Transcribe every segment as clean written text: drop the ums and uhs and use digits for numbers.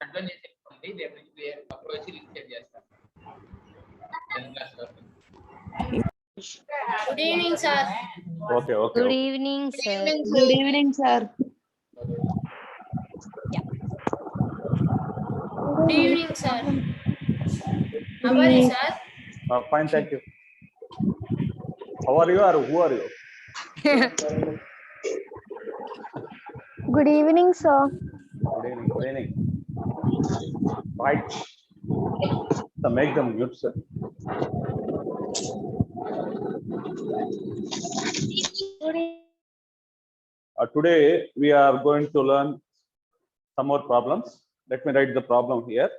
Control చేసి ఉంది రేపు నుంచి అప్పుడు వచ్చి రిజిస్టర్ చేస్తాను 10th క్లాస్ వరకు. Good evening, sir. Okay. Good evening, sir. Good evening, sir. Good evening, sir. How are you, sir? Fine, thank you. How are you or who are you? Good evening, sir. Good evening. Good evening. Right. So make them mute, sir. Today we are going to learn some more problems. Let me write the problem here.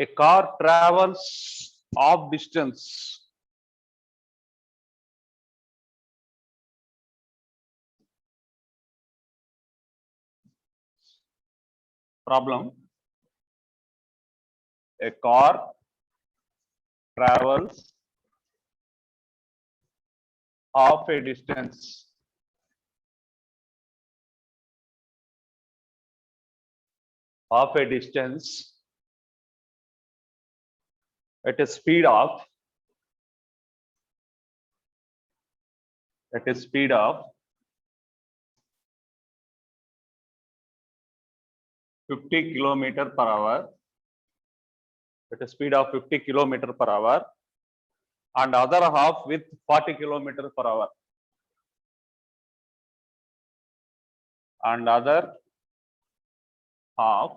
A car travels half distance problem. A car travels half a distance at a speed of 50 kilometer per hour, and other half with 40 kilometer per hour, and other half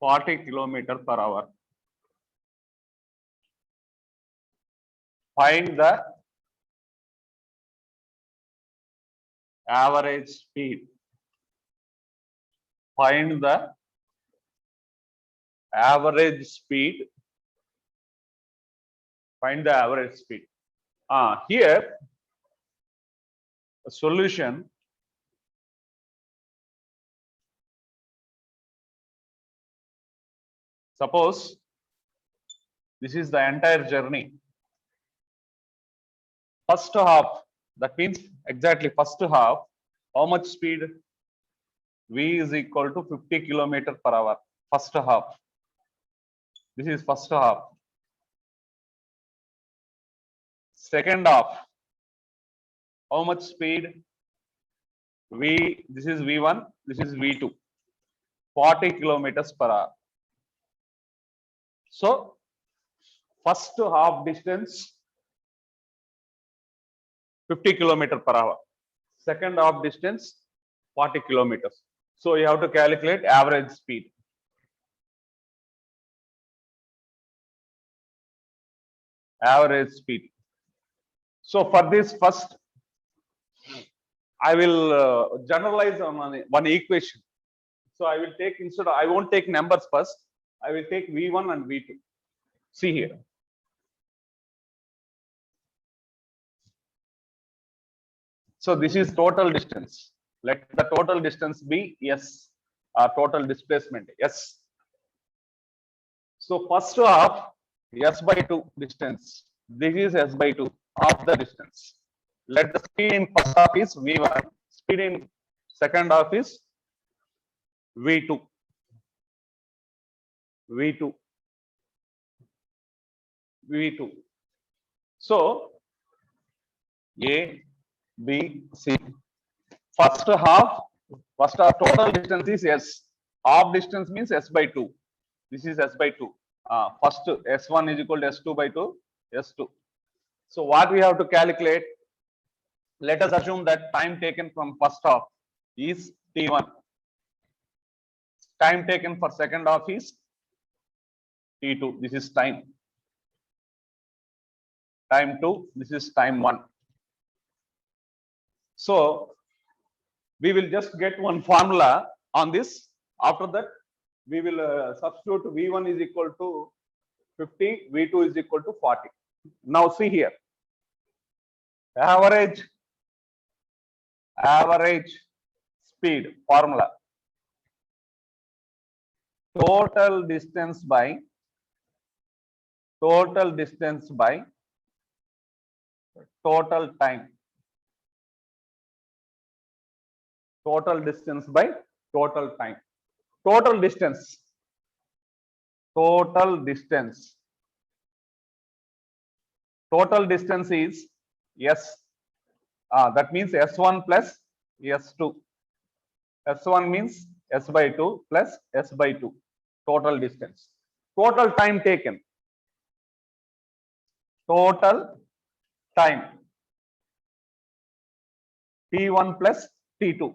40 kilometer per hour. Find the average speed. Find the average speed. Find the average speed. Here, a solution. Suppose this is the entire journey. First half, that means exactly first half, how much speed? V is equal to 50 kilometer per hour. First half. This is first half. Second half, how much speed? V, this is V1, this is V2. 40 kilometers per hour. So, first half distance 50 kilometer per hour. Second half distance 40 kilometers. So, you have to calculate average speed. So, for this first, I will generalize on one equation. So, I will take instead of, I won't take numbers first. I will take V1 and V2. See here. So, this is total distance. Let the total distance be S, total displacement S. So, first half S by 2 distance. This is S by 2 of the distance. Let the speed in first half is V1, speed in second half is V2. So, A, B, C. First half total distance is S. Half distance means S by 2. This is S by 2. First S1 is equal to S2 by 2, S2. So what we have to calculate? Let us assume that time taken from first half is T1. Time taken for second half is T2. This is time 2. This is time 1. So we will just get one formula on this. After that, we will substitute V1 is equal to 50, V2 is equal to 40. Now see here. Average speed formula. Total distance by total time. Total distance by total time. Total distance. Total distance is S. That means S1 plus S2. S1 means S by 2 plus S by 2. Total distance. Total time taken. Total time. T1 plus T2.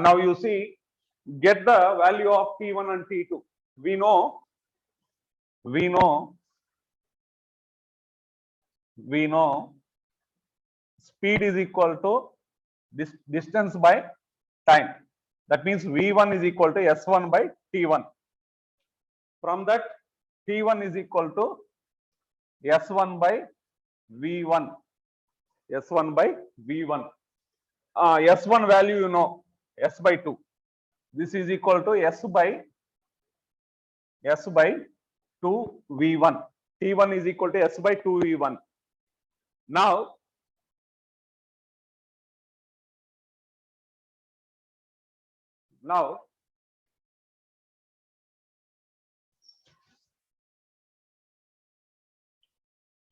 Now you see, get the value of T1 and T2. We know speed is equal to this distance by time. That means V1 is equal to S1 by T1. From that, T1 is equal to S1 by V1. S1 by V1. S1 value you know, S by 2. This is equal to S by 2 V1. T1 is equal to S by 2 V1. Now,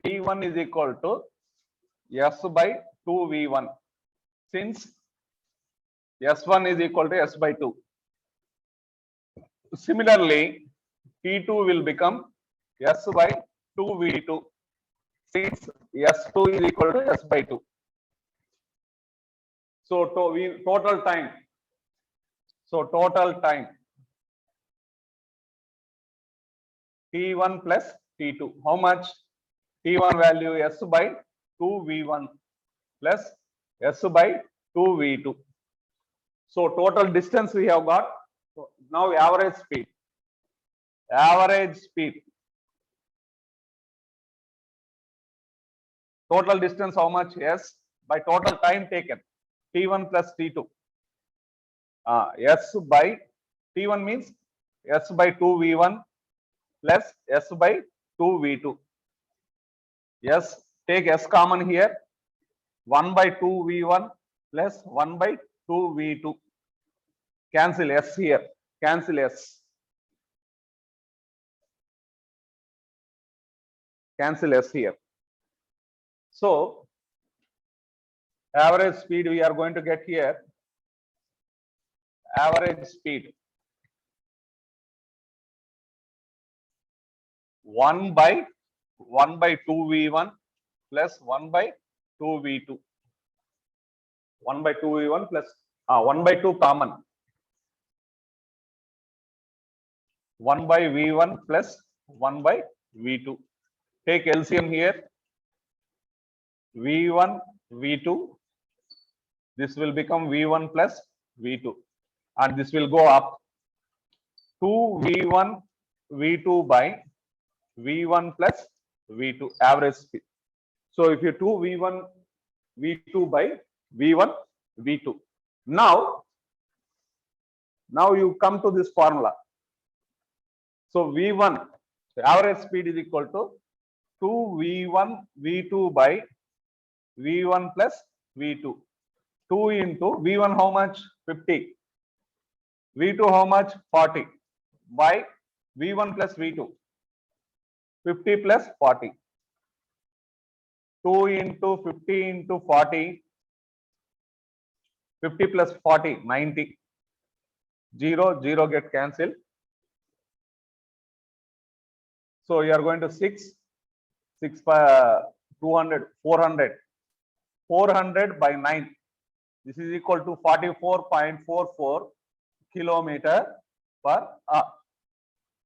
T1 is equal to S by 2 V1. Since S1 is equal to S by 2. Similarly, T2 will become S by 2 V2. Since S2 is equal to S by 2. So total time. T1 plus T2. How much? T1 value S by 2 V1 plus S by 2 V2. So total distance we have got. Now average speed. Total distance how much? S by total time taken. T1 plus T2. S by T1 means S by 2 V1 plus S by 2 V2. Yes, take S common here. 1 by 2 V1 plus 1 by 2 V2. Cancel S here. Cancel S. Cancel S here. So, average speed we are going to get here. Average speed 1 by 2 V1 plus 1 by 2 V2. 1 by 2 V1 plus 1 by 2 common. 1 by V1 plus 1 by V2. Take LCM here. V1, V2. This will become V1 plus V2. And this will go up. 2 V1, V2 by V1 plus V2 average speed. So if you 2 V1, V2 by V1, V2. Now you come to this formula. So V1, the average speed is equal to 2 V1, V2 by V1 plus V2. 2 into V1 how much? 50. V2 how much? 40. By V1 plus V2. 50 plus 40. 2 into 50 into 40. 50 plus 40, 90. 0 get cancelled. So you are going to 6 by 200, 400. 400 by 9. This is equal to 44.44 kilometer per hour.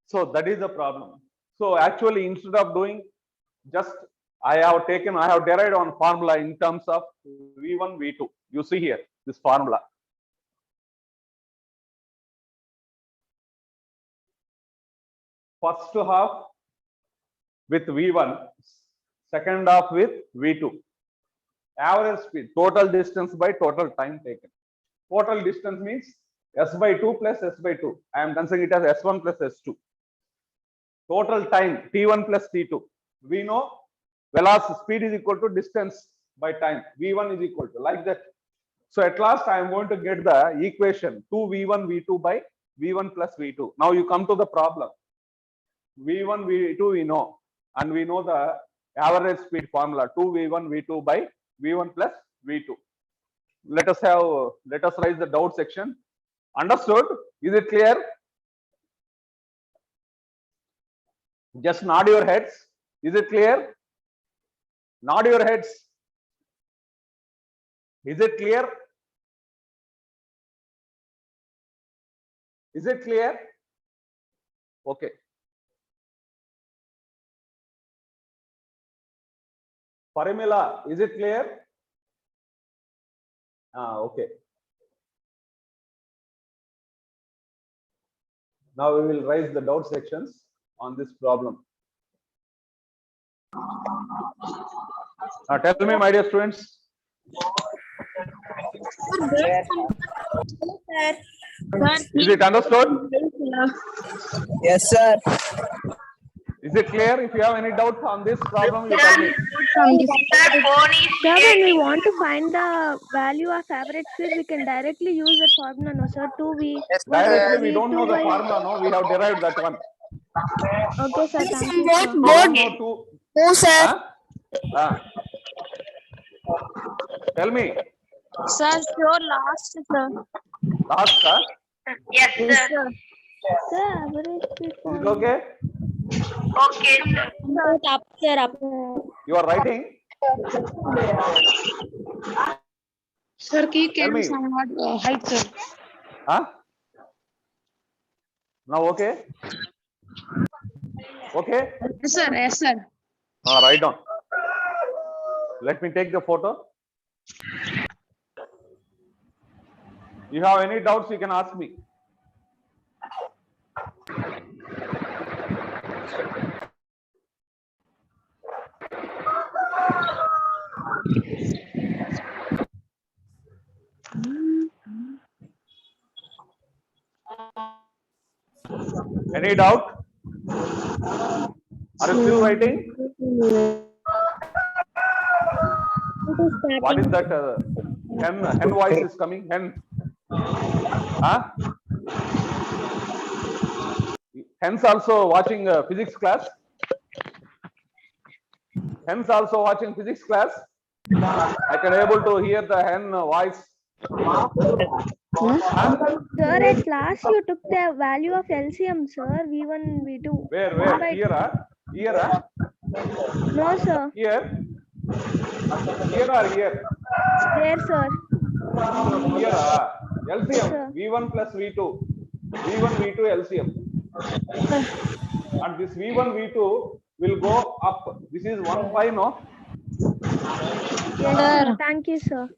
So that is the problem. So actually, instead of doing just I have derived on formula in terms of V1, V2. You see here this formula. First half with V1, second half with V2. Average speed, total distance by total time taken. Total distance means s by 2 plus s by 2. I am considering it as s1 plus s2. Total time t1 plus t2. We know velocity speed is equal to distance by time. v1 is equal to like that. So at last I am going to get the equation 2v1 v2 by v1 plus v2. Now you come to the problem. v1 v2 we know, and we know the average speed formula 2v1 v2 by v1 plus v2. Let us raise the doubt section. Understood? Is it clear? Just nod your heads. Is it clear? Nod your heads. Is it clear? Is it clear? Okay. Parimila, is it clear? Okay. Now we will raise the doubt sections on this problem. Now tell me, my dear students. Is it understood? Yes, sir. Is it clear? If you have any doubt on this problem, you tell me. Sir, when we want to find the value of average speed, we can directly use that formula, no sir? 2v. Directly, we don't know the formula, no? We have derived that one. Okay, sir. Thank you, We sir. don't know two. No, sir. Huh? Tell me. Sir, your last, sir. Last, huh? Yes, sir. Sir, average speed Is it formula. okay? Okay, sir. Up, sir, up. You are writing? Sir, key Tell can me. somewhat height, sir. Huh? Now, okay? Okay? Yes, sir. Yes, sir. Write down. Let me take the photo. You have any doubts, you can ask me. Any doubt? Are you still writing? What is that? Hen voice is coming. Hen. Huh? Hens also watching physics class. Hens also watching physics class. I can able to hear the hen voice. Sir, at last you took the value of LCM, sir. V1, V2. Where? Here, huh? Here, huh? No, sir. Here. Here or here? There, sir. Here, huh? LCM. Sir. V1 plus V2. V1, V2 LCM. And this V1, V2 will go up. This is 1 pi, no? Yes, sir. Thank you, sir.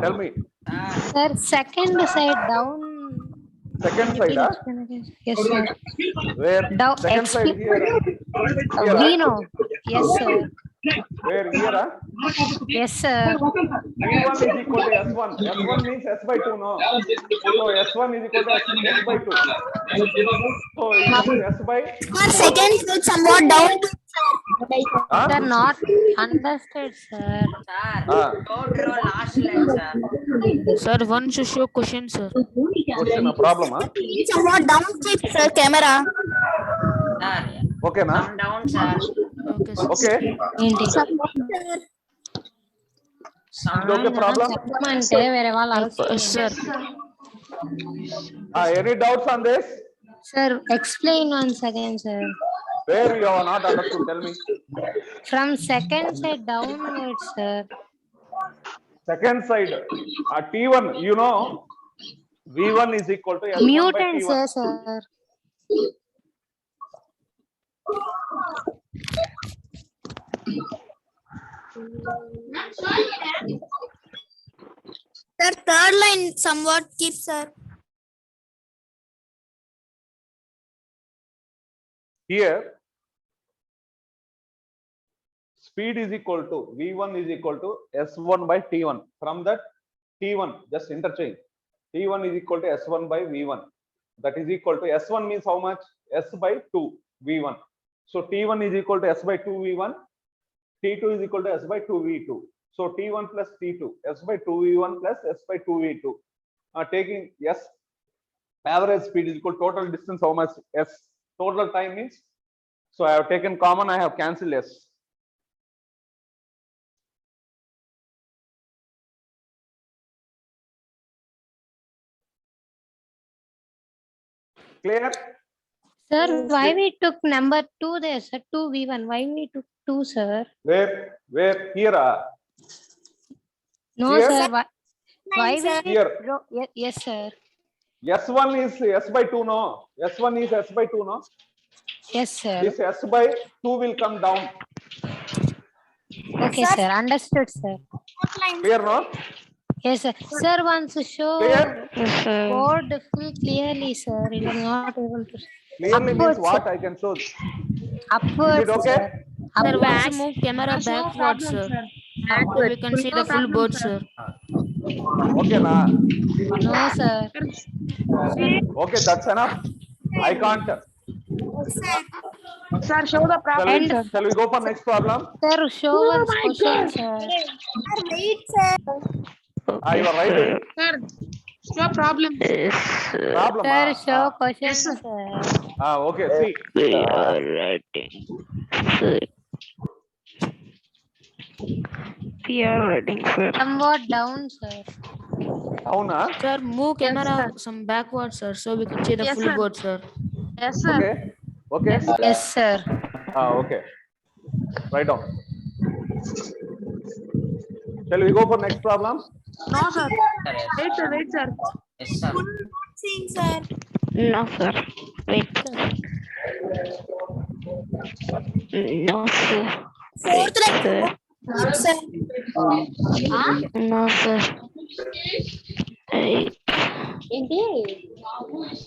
Tell me. Sir, second side down. Second side, huh? Yes, sir. Where? Down. Second side here. Here, We huh? know. Yes, sir. Where? Here, huh? Yes, sir. V1 is equal to S1. S1 means S by 2, no? So S1 is equal to S by 2. So it means S by. Second side somewhat down. Huh? Sir, not understood, sir. Sir, one should show question, sir. Question, a problem, huh? Somewhat down, sir. Camera. Okay, na? Okay, sir. Okay. ఏంటి Okay, problem? చెప్పమంటే వేరే వాళ్ళు Sir, Any doubts on this? Sir explain one second sir Where you have not understood? Tell me. From second side downward sir Second side, T1, you know, V1 is equal to S1 by mutant T1. Sir Sir, third line somewhat keep, sir. Here, speed is equal to V1 is equal to S1 by T1. From that T1, just interchange. T1 is equal to S1 by V1. That is equal to S1 means how much? S by 2 V1. So T1 is equal to S by 2 V1. T2 is equal to S by 2 V2. So T1 plus T2, S by 2 V1 plus S by 2 V2. Taking S average speed is equal to total distance, how much? S. Total time means, so I have taken common, I have cancelled S. Clear? Sir, why we took number 2 there, sir? 2V1. Why we took 2, sir? Where here? No, Here? sir. Why we Here. Yes, sir. S1 is S by 2, no? S1 is S by 2, no? Yes, sir. This S by 2 will come down. Okay, sir. Understood, sir. Clear, no? Yes, sir. Sir wants to show Clear? board full clearly, sir. It is not able to. Clearly means Upwards, what? sir. I can show. Upwards, okay? sir. Sir, Upwards. once move camera backwards, sir. So we can see the full board, sir. Okay, na? No, sir. Okay, that's enough. I can't. Sir, show the problem, sir. Shall we go for next problem? Sir, show one question, sir. You are right. Sir, show problem. Problem. Sir, show question, sir. Okay, see. We are writing. We are writing, sir. Somewhat down, sir. Down, Sir, move camera some backwards, sir, so we can see the full board, sir. Yes, sir. Okay. Okay. Yes, sir. Okay. Write down. Shall we go for next problem? No, sir. Wait, sir. Wait, sir. Yes, sir. No, sir. Wait, sir. No, sir. Fourth line. Sir. Sir. No, sir. Wait. No, sir.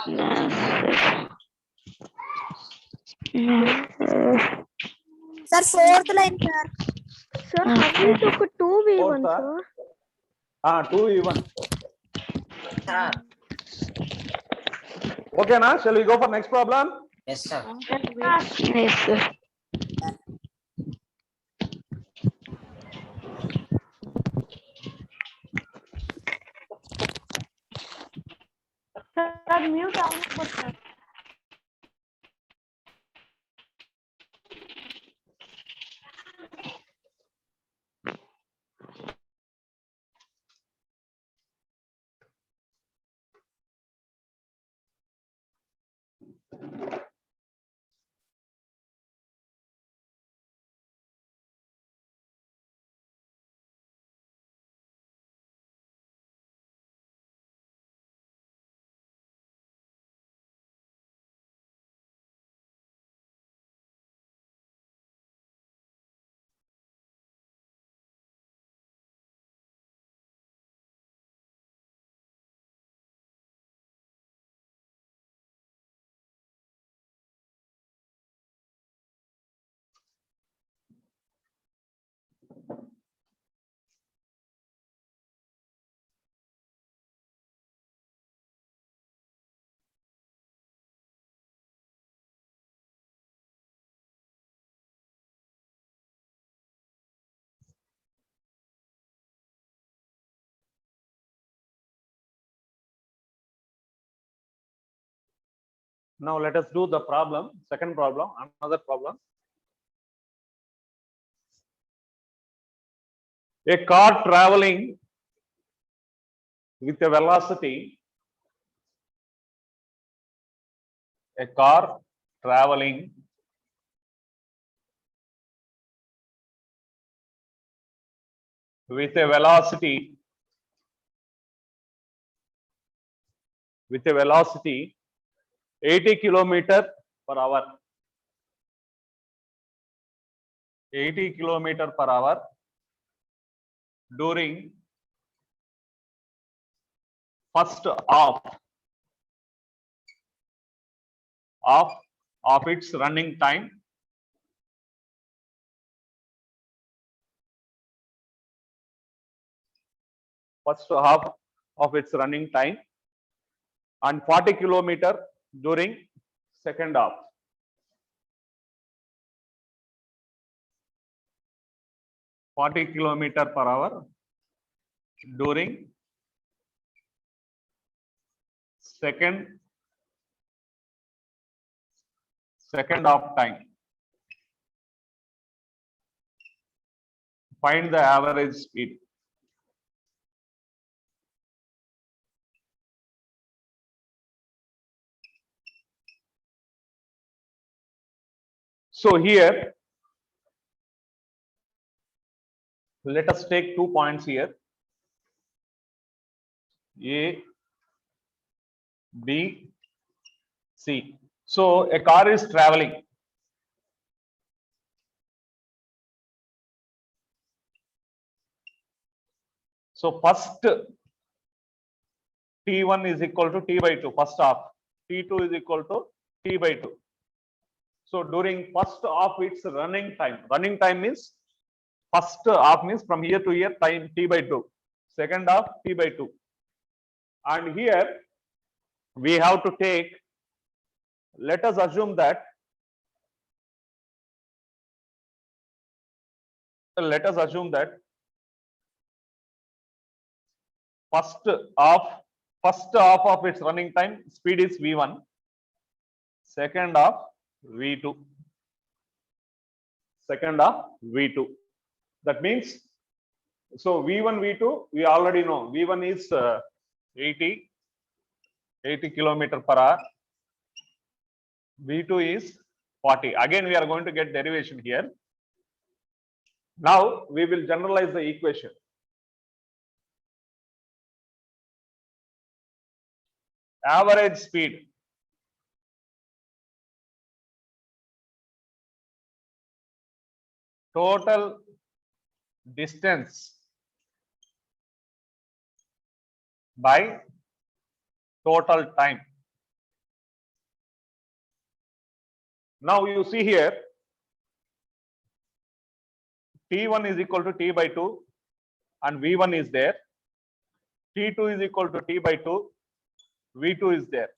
No, sir. Sir, fourth line, sir. Sir, how we took 2V1, Fourth, sir? 2v1. Sir. Okay, na? Shall we go for next problem? Yes, sir. Yes, sir. Sir, mute down, sir. Now let us do the problem. Second problem, another problem. A car traveling with a velocity, a car traveling with a velocity 80 kilometer per hour. 80 kilometer per hour during first half of its running time first half of its running time, and 40 kilometer during second half. (40 km/h) during second half time. Find the average speed. So here, let us take 2 points here. A, B, C. So a car is traveling. So first T1 is equal to T by 2, first half. T2 is equal to T by 2. So during first half its running time means first half means from here to here time T by 2. Second half T by 2. And here we have to take, let us assume that, first half of its running time speed is V1, second half V2, that means, so V1 V2 we already know. V1 is 80 km/h, V2 is 40. Again we are going to get derivation here. Now we will generalize the equation. Average speed total distance by total time. Now you see here T1 is equal to T by 2 and V1 is there. T2 is equal to T by 2, V2 is there.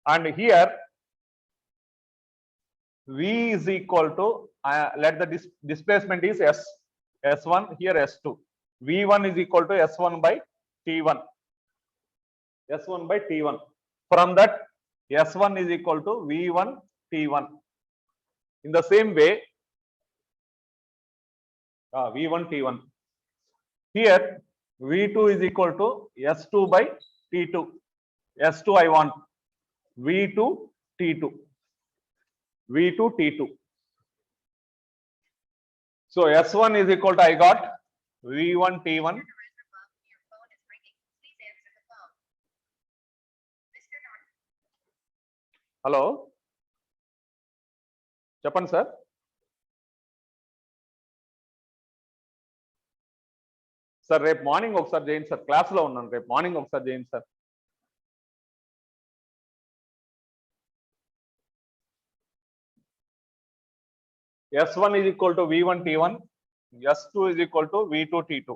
And here V is equal to, let the displacement is S1, here S2. V1 is equal to S1 by T1. From that, S1 is equal to V1 T1. In the same way, V1 T1. Here, V2 is equal to S2 by T2. S2 I want. V2 T2. So S1 is equal to, I got V1 T1. Hello, చెప్పండి sir. Sir రేపు morning ఒకసారి చేయండి sir, క్లాస్లో ఉన్నాను, రేపు morning ఒకసారి చేయండి sir. S1 is equal to V1 T1, S2 is equal to V2 T2.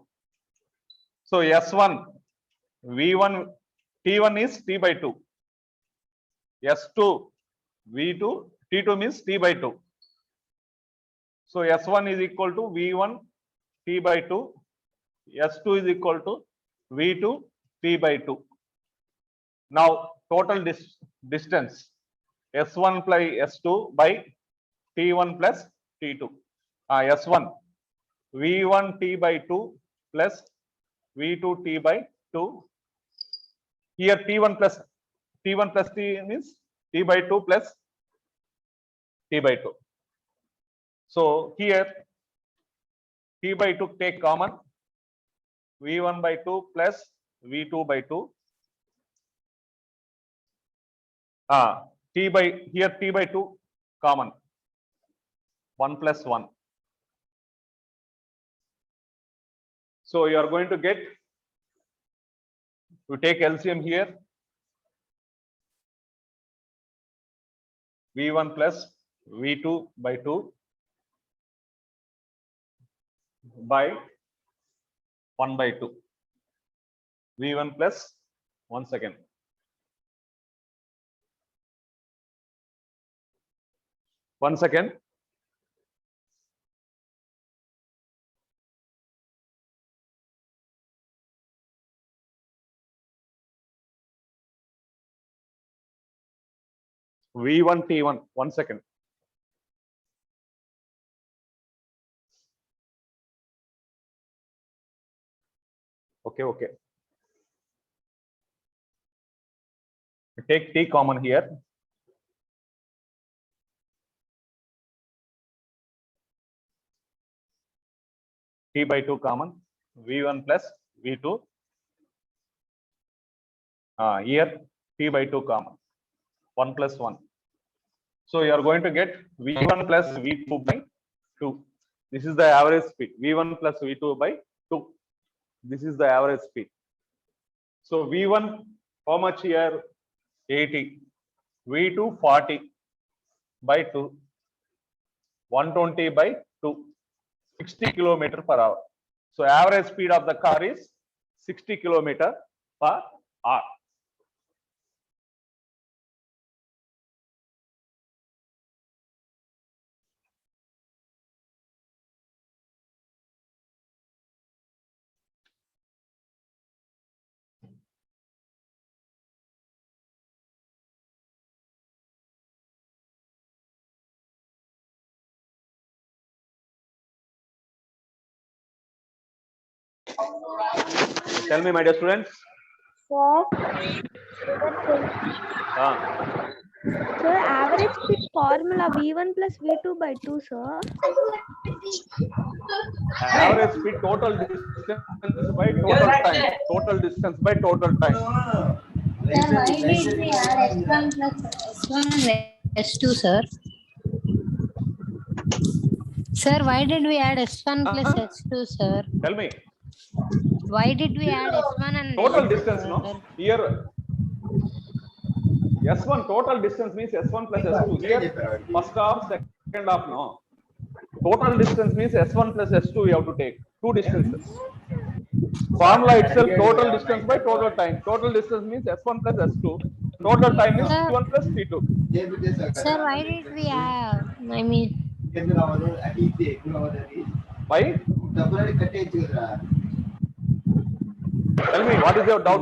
So S1 V1 T1 is T by 2. S2 V2 T2 means T by 2. So S1 is equal to V1 T by 2. S2 is equal to V2 T by 2. Now total distance S1 plus S2 by T1 plus T2. S1 V1 T by 2 plus V2 T by 2. Here T1 plus T means T by 2 plus T by 2. So here T by 2 take common, V1 by 2 plus V2 by 2. Here T by 2 common, 1 plus 1. So you are going to get, you take LCM here, V1 plus V2 by 2 by 1 by 2. V1 plus 1 second. One second. V1 T1. 1 second. Okay. Take T common here. T by 2 common. V1 plus V2. Here T by 2 common. 1 plus 1. So you are going to get V1 plus V2 by 2. This is the average speed. V1 plus V2 by 2. This is the average speed. So V1, how much here? 80. V2, 40 by 2. 120 by 2. 60 kilometer per hour. So average speed of the car is 60 kilometer per hour. Tell me, my dear students. Sir, Sir, average speed formula V1 plus V2 by 2, sir. average speed total distance by total time. Total distance by total time. Sir, why did we add S1 plus S1 and S2, sir? Sir, why did we add S1 plus S2, sir? Tell me. Why did we add S1 and Total S2, distance, sir? no? Here, S1 total distance means S1 plus S2. Here, first half, second half, no. Total distance means S1 plus S2 we have to take. Two distances. Formula itself, total distance by total time. Total distance means S1 plus S2. Total time is T1 plus T2. Sir, why did we add? I mean, Why? Tell me, what is your doubt?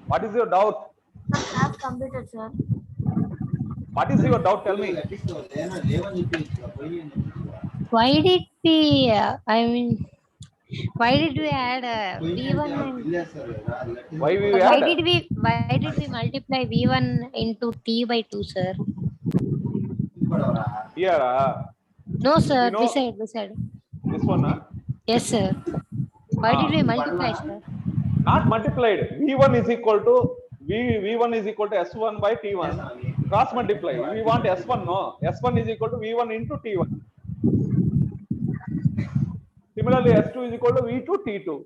What is your doubt? Have completed, sir. What is your doubt? Tell me. why did we? Why did we add V1 and Why we why add? did we multiply V1 into T by 2, sir? Here, No, sir. You know- Beside. this one, Yes, sir. Why did we multiply, sir? not multiplied. V1 is equal to V1 is equal to S1 by T1. Cross multiply. We want S1, no. S1 is equal to V1 into T1. Similarly, S2 is equal to V2 T2.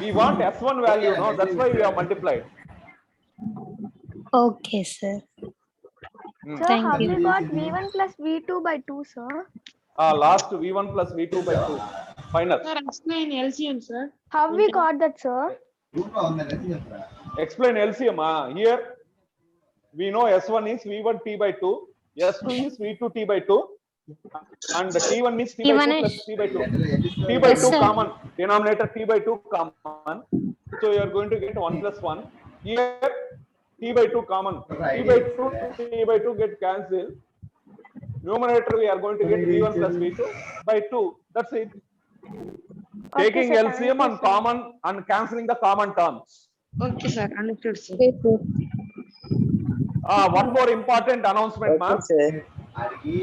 We want S1 value, no. That's why we have multiplied. Okay, sir. Sir, Thank how you. we got V1 plus V2 by 2, sir? Last V1 plus V2 by 2. Final. Sir, explain LCM, sir. How we got that, sir? Explain LCM. Here, we know S1 is V1 T by 2. S2 is V2 T by 2. And the T1 means T by 2 plus T by 2. T by 2 Yes, sir. common. Denominator T by 2 common. So you are going to get 1 plus 1. Here, T by 2 common. T by 2 get cancelled. Numerator we are going to get V1 plus V2 by 2. That's it. Taking sir, LCM and common and cancelling the common terms. Okay, sir. Understood, sir. One more important announcement, ma'am.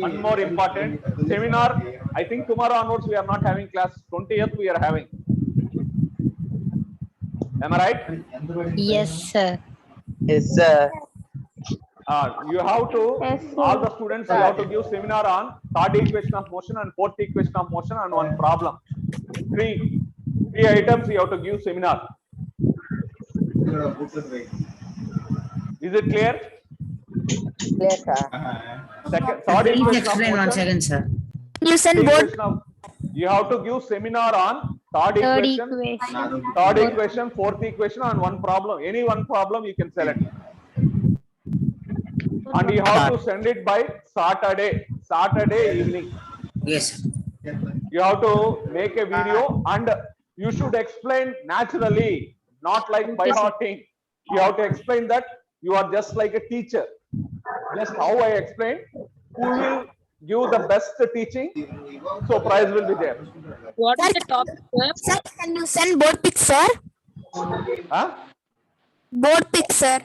One more important seminar. I think tomorrow onwards we are not having class. 20th we are having. Am I right? Yes, sir. Yes, sir. You have to, Yes, sir. all the students, you have to give seminar on third equation of motion and fourth equation of motion and one problem. Three items you have to give seminar. Is it clear? Clear, sir. Second, third Please equation of explain motion. once again, sir. You send board. You have to give seminar on third Third equation, equation. third equation, fourth equation, and one problem. Any one problem you can select. And you have to send it by Saturday evening. Yes. You have to make a video and you should explain naturally, not like by hearting. You have to explain that you are just like a teacher. Just how I explained, who will give the best teaching, so prize will be there. What is the topic, sir? Sir, can you send board pics, sir? Huh? Board pics, sir.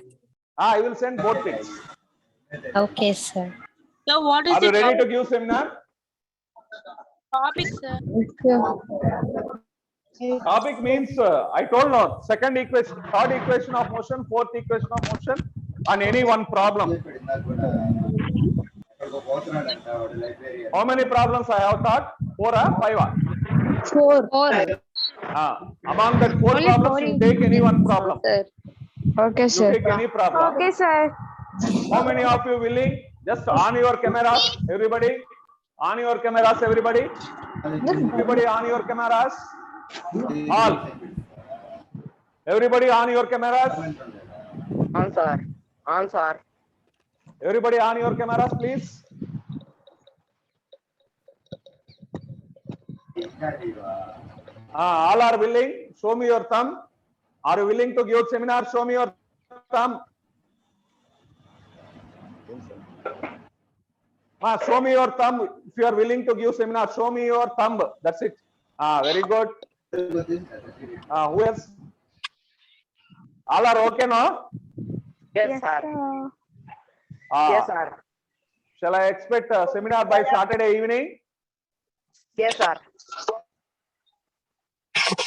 I will send both things. Okay, sir. So what is Are you the ready to give seminar? topic, sir? Topic means, I told now, second equation, third equation of motion, fourth equation of motion, and any one problem. How many problems I have taught? 4 or 5 or? 4. Among that 4 Only problems, 4 you take any one problem. Sir. Okay, You sir. take any problem. Okay, sir. How many of you willing? Just on your cameras, everybody. On your cameras, everybody. Everybody on your cameras. All. Everybody on your cameras. Answer. Everybody on your cameras, please. All are willing. Show me your thumb. Are you willing to give seminar? Show me your thumb. Show me your thumb. If you are willing to give seminar, show me your thumb. That's it. Very good. Who else? All are okay now? Yes, sir. Yes, sir. Shall I expect a seminar by Saturday evening? Yes, sir.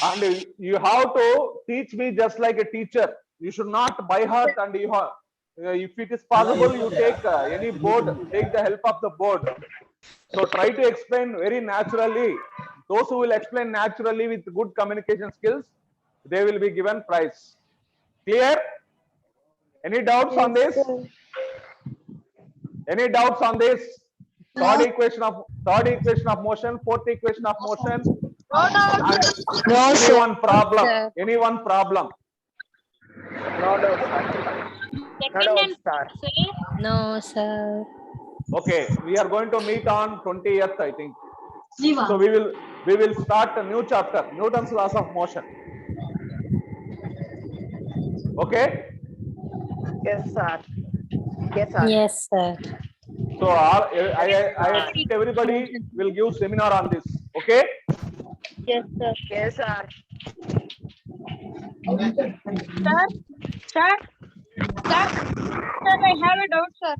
And you have to teach me just like a teacher. You should not by heart, and you have, if it is possible, you take any board, take the help of the board. So try to explain very naturally. Those who will explain naturally with good communication skills, they will be given prize. Clear? Any doubts on this? Any doubts on this? Third equation of motion, fourth equation of motion. No, Any sir. one problem? Sir. Any one problem? No doubt, sir. No doubt, sir. No, sir. Okay, we are going to meet on 20th, I think. So we will start a new chapter, Newton's laws of motion. Okay. Yes, sir. Yes, sir. Yes, sir. So I think everybody will give seminar on this. Okay. Yes, sir. Sir, I have a doubt, sir.